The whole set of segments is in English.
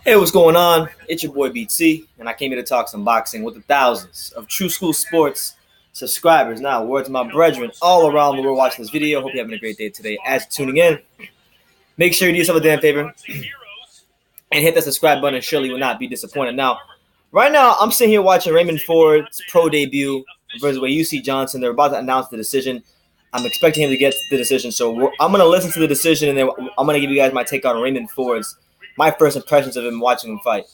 Hey, what's going on? It's your boy BT, and I came here to talk some boxing with the thousands of True School Sports subscribers. Now, word to my brethren all around the world watching this video. Hope you're having a great day today. As you're tuning in, make sure you do yourself a damn favor and hit that subscribe button, and surely you will not be disappointed. Now, right now, I'm sitting here watching Raymond Ford's pro debut versus UC Johnson. They're about to announce the decision. I'm expecting him to get the decision, so I'm going to listen to the decision, and then I'm going to give you guys my take on Raymond Ford's, my first impressions of him watching him fight.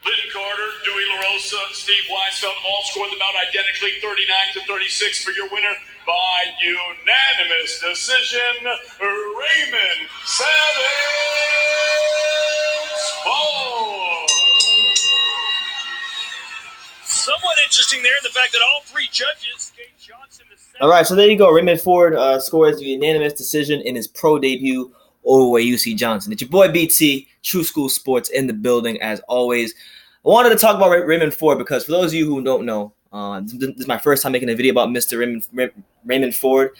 Lyndon Carter, Dewey LaRosa, Steve Weisfeld all scored the bout identically, 39-36 for your winner by unanimous decision, Raymond Savage Ford. Somewhat interesting there, the fact that all three judges gave Johnson the second. All right, so there you go. Raymond Ford scores the unanimous decision in his pro debut over UC Johnson. It's your boy BT, True School Sports in the building as always. I wanted to talk about Raymond Ford because for those of you who don't know, this is my first time making a video about Mr. Raymond Ford,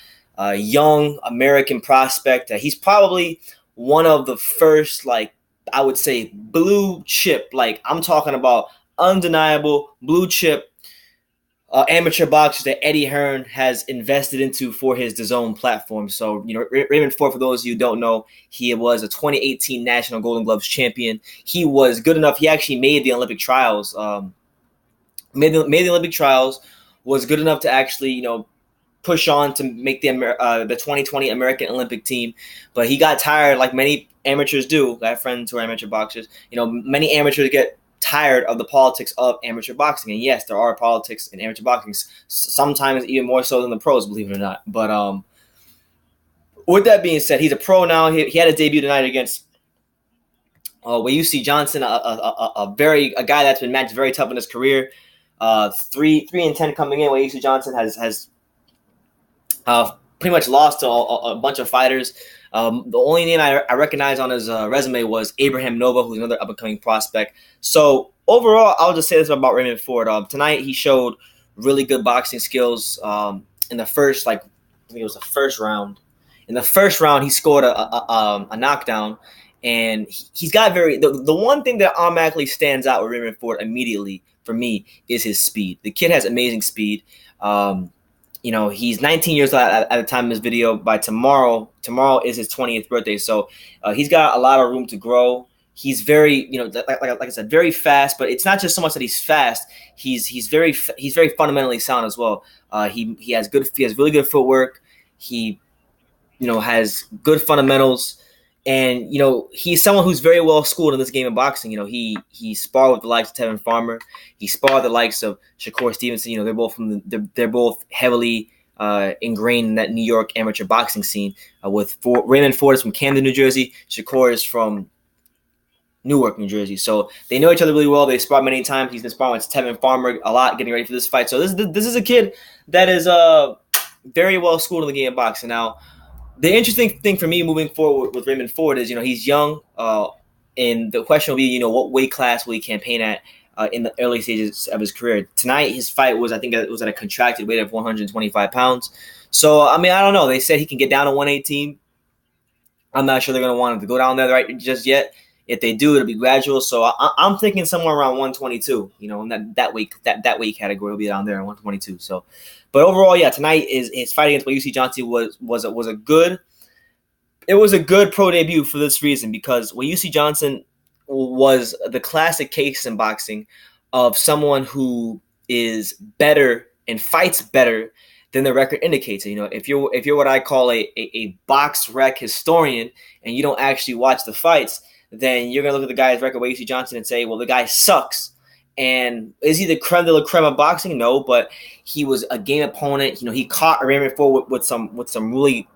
young American prospect. He's probably one of the first, I would say, blue chip. I'm talking about undeniable blue chip amateur boxers that Eddie Hearn has invested into for his DAZN platform. So, Raymond Ford, for those of you who don't know, he was a 2018 National Golden Gloves champion. He was good enough. He actually made the Olympic trials. Made the Olympic trials. Was good enough to actually, push on to make the 2020 American Olympic team. But he got tired, like many amateurs do. I have friends who are amateur boxers. Many amateurs get tired of the politics of amateur boxing, and yes, there are politics in amateur boxing, sometimes even more so than the pros, believe it or not. But with that being said, he's a pro now. He had a debut tonight against UC Johnson, a guy that's been matched very tough in his career. 3-10 coming in. UC Johnson has pretty much lost to a bunch of fighters. The only name I recognize on his resume was Abraham Nova, who's another up-and-coming prospect. So overall, I'll just say this about Raymond Ford. Tonight, he showed really good boxing skills in the first, I think it was the first round. In the first round, he scored a knockdown, and he's got the one thing that automatically stands out with Raymond Ford immediately for me is his speed. The kid has amazing speed. He's 19 years old at the time of this video. By tomorrow is his 20th birthday. So he's got a lot of room to grow. He's very, like I said, very fast. But it's not just so much that he's fast. He's very fundamentally sound as well. He has really good footwork. He, has good fundamentals. And, he's someone who's very well schooled in this game of boxing. He sparred with the likes of Tevin Farmer. He sparred the likes of Shakur Stevenson. They're both heavily ingrained in that New York amateur boxing scene. Raymond Ford is from Camden, New Jersey. Shakur is from Newark, New Jersey. So they know each other really well. They sparred many times. He's been sparring with Tevin Farmer a lot, getting ready for this fight. So this is a kid that is very well schooled in the game of boxing. Now, the interesting thing for me moving forward with Raymond Ford is, he's young, and the question will be, what weight class will he campaign at in the early stages of his career. Tonight, his fight was, I think it was at a contracted weight of 125 pounds. So, I don't know. They said he can get down to 118. I'm not sure they're going to want him to go down there right just yet. If they do, it'll be gradual. So I'm thinking somewhere around 122. In that weight category will be down there at 122. So, but overall, yeah, tonight his fight against UC Johnson was a good pro debut for this reason, because UC Johnson was the classic case in boxing of someone who is better and fights better than the record indicates. If you're what I call a box rec historian and you don't actually watch the fights, then you're going to look at the guy's record by UC Johnson and say, well, the guy sucks. And is he the creme de la creme of boxing? No, but he was a game opponent. He caught Raymond Ford with some really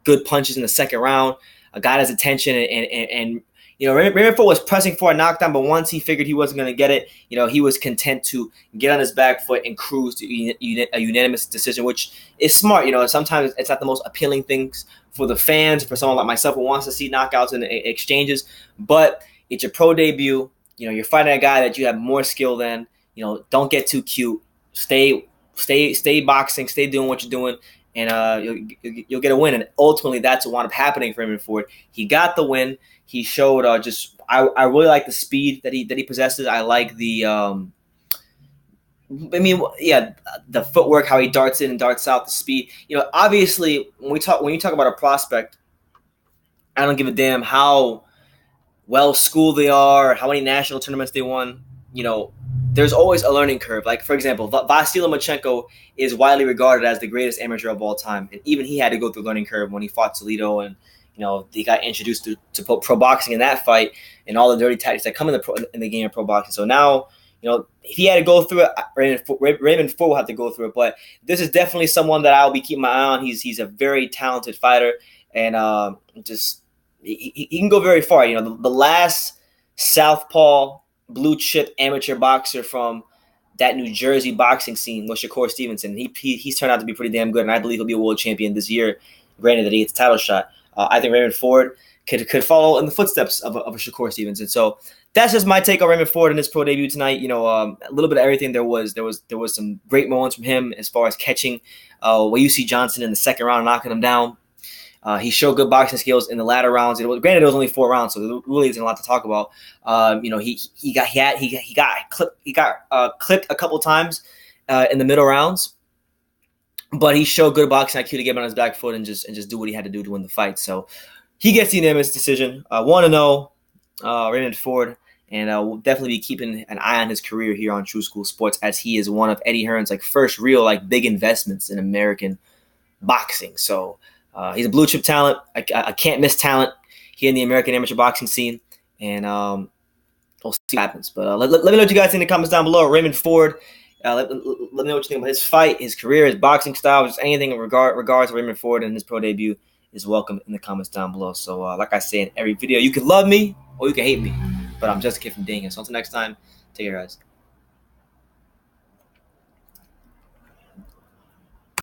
good punches in the second round. Got his attention, and Raymond Ford was pressing for a knockdown, but once he figured he wasn't going to get it, he was content to get on his back foot and cruise to a unanimous decision, which is smart. Sometimes it's not the most appealing things for the fans, for someone like myself who wants to see knockouts and exchanges, but it's your pro debut. You're fighting a guy that you have more skill than. Don't get too cute. Stay boxing. Stay doing what you're doing, and you'll get a win. And ultimately, that's what wound up happening for Raymond Ford. He got the win. He showed I really like the speed that he possesses. I like the the footwork, how he darts in and darts out, the speed. Obviously, when you talk about a prospect, I don't give a damn how well schooled they are, how many national tournaments they won. There's always a learning curve. Like, for example, Vasily Lomachenko is widely regarded as the greatest amateur of all time, and even he had to go through a learning curve when he fought Toledo, and he got introduced to pro boxing in that fight and all the dirty tactics that come in the game of pro boxing. So now, if he had to go through it, Raymond Ford will have to go through it. But this is definitely someone that I'll be keeping my eye on. He's a very talented fighter, and he can go very far. The last southpaw blue chip amateur boxer from that New Jersey boxing scene was Shakur Stevenson. He's turned out to be pretty damn good, and I believe he'll be a world champion this year. Granted that he gets a title shot, I think Raymond Ford could follow in the footsteps of a Shakur Stevenson. So that's just my take on Raymond Ford in his pro debut tonight. A little bit of everything. There was some great moments from him as far as catching Wayusi Johnson in the second round and knocking him down. He showed good boxing skills in the latter rounds. Granted, it was only 4 rounds, so there really isn't a lot to talk about. He got clipped a couple times in the middle rounds, but he showed good boxing IQ to get him on his back foot and just do what he had to do to win the fight. So he gets the unanimous decision. 1-0, Raymond Ford, and we'll definitely be keeping an eye on his career here on True School Sports, as he is one of Eddie Hearn's first real big investments in American boxing. So. He's a blue chip talent. I can't miss talent here in the American amateur boxing scene, and we'll see what happens. But let me know what you guys think in the comments down below. Raymond Ford, let me know what you think about his fight, his career, his boxing style, just anything in regards to Raymond Ford and his pro debut is welcome in the comments down below. So like I say in every video, you can love me or you can hate me, but I'm just a kid from Ding. So until next time, take care, guys.